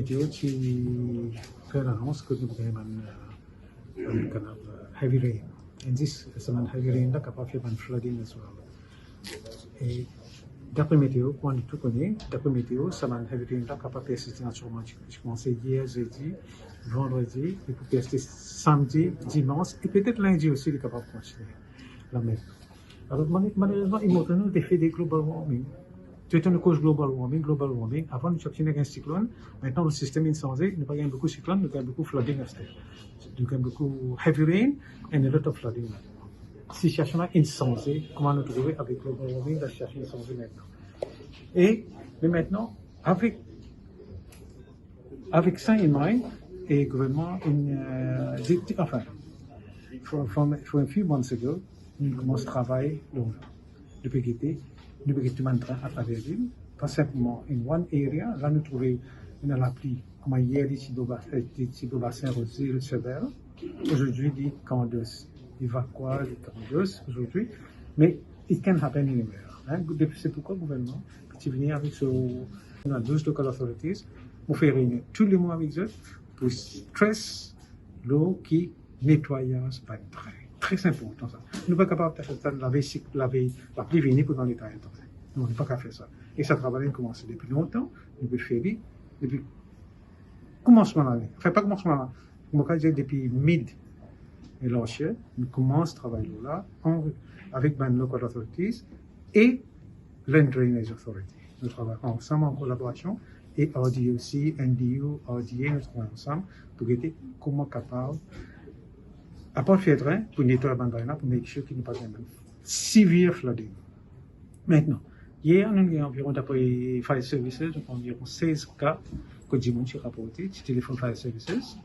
météo qui fait l'annonce que nous avons un heavy rain. And this heavy rain là capable de faire un flooding as well. Et d'après météo, quand tout connaît, d'après météo, ça va heavy rain là capable de persister naturellement. Je commençais hier, jeudi, vendredi, et pour persister samedi, dimanche, et peut-être lundi aussi, il est capable de continuer la même. Alors malheureusement, il montre des effets des global warming. C'est une cause global warming. Avant, nous cherchions un cyclone. Maintenant, le système est changé. Nous avons beaucoup de cyclones, nous avons beaucoup de flooding. Nous avons beaucoup de heavy rain et a lot of flooding. Si cherchons à changer, comment nous trouver avec global warming, la situation est changée maintenant. Mais maintenant, avec ça en mind, et le gouvernement, enfin, from a few months ago, nous commençons à travailler depuis l'été. Nous avons un train à travers l'île, pas simplement en one area. Là, nous trouvons une appli, comme hier, ici, au bassin Rosé, sévère. Aujourd'hui, dit Candace, Ivaqua, Candace, aujourd'hui. Mais it can happen anywhere. C'est pourquoi le gouvernement, qui vient avec on a 12 local authorities, on fait réunir tous les mois avec eux pour stress l'eau qui nettoyage par le train. Très important ça. Nous ne sommes pas capables de faire ça, la pluie venir pour dans les trains. Nous ne sommes pas capables de faire ça. Et ça travaille commencé depuis longtemps. Nous pouvons faire depuis commencement de l'année. Enfin, pas commencement de l'année. Je depuis mid et l'enchère, nous commençons à travailler là avec les local authorities et Land Drainage Authority. Nous travaillons ensemble en collaboration et RDOC, NDU, RDA, nous travaillons ensemble pour être comment capable à part faire train pour nettoyer la bande pour make sure qu'il n'y ait pas de severe flooding. Maintenant, hier, nous avons environ, d'après Fire Services, environ 16 cas que j'ai rapporté, du téléphone Fire Services.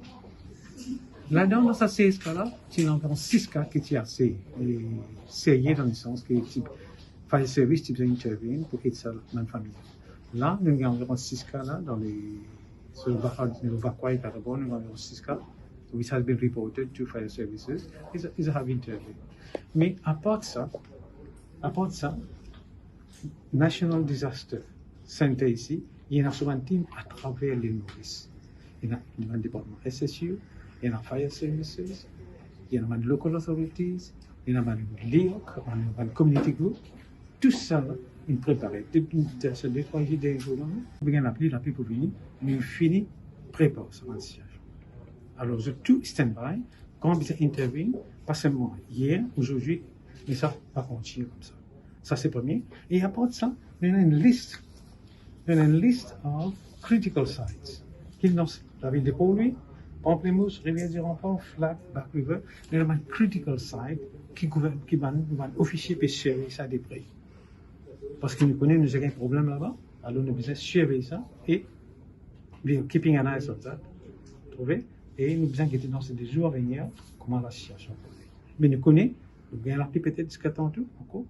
Là-dedans, dans ces 16 cas-là, il y a environ 6 cas qui sont assez sérieux dans le sens que Fire Service qui intervient pour aider la famille. Là, nous avons environ 6 cas là, sur le Vakwa et Carbone, nous avons environ 6 cas. Which has been reported to fire services, is a heavy interview. Mais à part ça, National Disaster Center ici, il y a souvent un team à travers les Maurice. Il y a un département SSU, il y a un fire services, il y a un local authorities, il y a un LEOC, un community group. Tout ça, il est préparé. Depuis 2-3 jours, il y a l'appli pour venir, mais il finit préparer ça. Alors, tout stand-by, quand on intervient, pas seulement hier, aujourd'hui, mais ça va continuer comme ça. Ça, c'est le premier. Et à part de ça, il y a une liste of critical sites. La ville de Pau-Louis, Pamplemousse, Rivière du Rempart, Flat, Back River, il y a un critical site qui va officier pour surveiller ça des prix. Parce que nous connaissons, nous avons un problème là-bas, alors nous avons besoin de surveiller ça et keeping an eye on that. Trouvez? Et nous besoin d'inquiéter dans ces jours à venir comment la situation est. Mais nous connaissons, nous gagnons l'appli peut-être jusqu'à tantôt encore.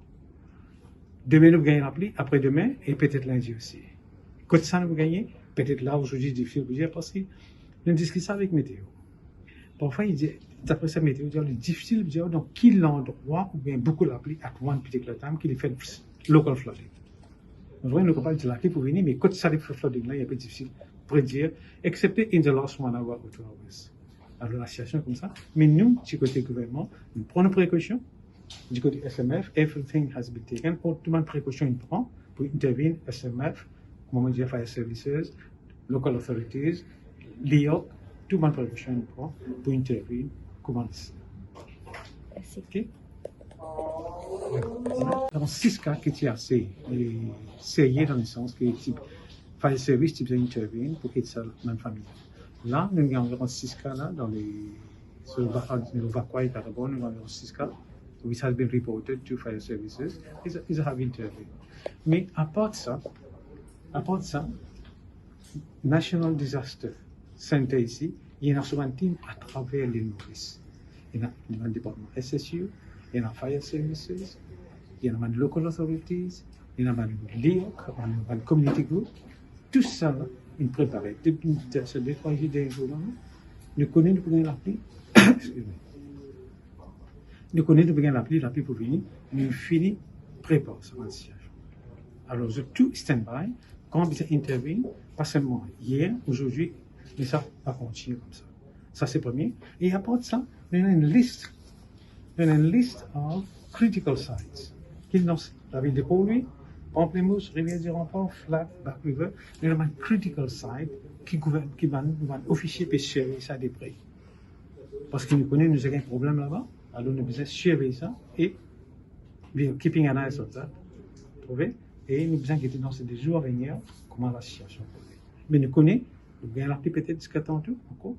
Demain, nous gagnons l'appli, après-demain, et peut-être lundi aussi. Quand ça, nous gagnons, peut-être là, aujourd'hui, c'est difficile de dire parce que nous discutons ça avec météo. Parfois, il dit, d'après sa météo, il dit, difficile de dire dans quel endroit où il y a beaucoup l'appli à one particular time qui fait local flooding. Nous ne pouvons pas dire l'appli pour venir, mais quand ça fait flooding là, il est un peu difficile prédire, excepté in the last 1 hour or 2 hours. Alors la situation est comme ça. Mais nous, du côté gouvernement, nous prenons précaution. Du côté SMF, everything has been taken. Tout le monde précaution il prend pour intervenir SMF, comment dire, Fire Services, Local Authorities, LEOC, tout le monde précaution il prend pour intervenir. Comment ça? Merci. Ok? Dans 6 cas qui sont assez sérieux dans le sens que Fire Service qui intervient pour aider la famille. Là, nous avons environ 6 cas là, sur le Vakwa et Carbone, nous avons environ 6 cas, which has been reported to Fire Services, is a heavy interview. Mais à part de ça, National Disaster Center ici, il y a souvent un team à travers les Maurice. Il y a un département SSU, il y a un fire services, il y a un local authorities, il y a un LEOC, un community group. Tout ça, il est préparé. Depuis 2-3 jours, nous connaissons l'appli. Nous connaissons l'appli pour venir, mais il finit préparer ça. Alors, tout stand-by, quand on intervient, pas seulement hier, aujourd'hui, mais ça va continuer comme ça. Ça, c'est premier. Et à part de ça, on a une liste. On a une liste of critical sites. Qui est dans la ville de Pau-Louis, Pamplemousse, Rivière-du-Rempart, Flat, Back River. On a un critical site qui va officier et surveiller ça des prix. Parce que nous connaissons, nous avons un problème là-bas. Alors, nous devons surveiller ça et we're keeping an eye on that. Trouvé? Et nous devons guetter dans ces jours à venir comment la situation est. Mais nous connaissons, nous gagnons l'appli peut-être jusqu'à tantôt encore.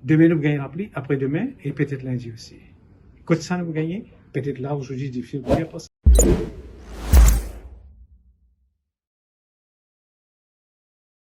Demain, nous gagnons l'appli, après-demain, et peut-être lundi aussi. Quand ça nous gagne, peut-être là, aujourd'hui, difficile de dire.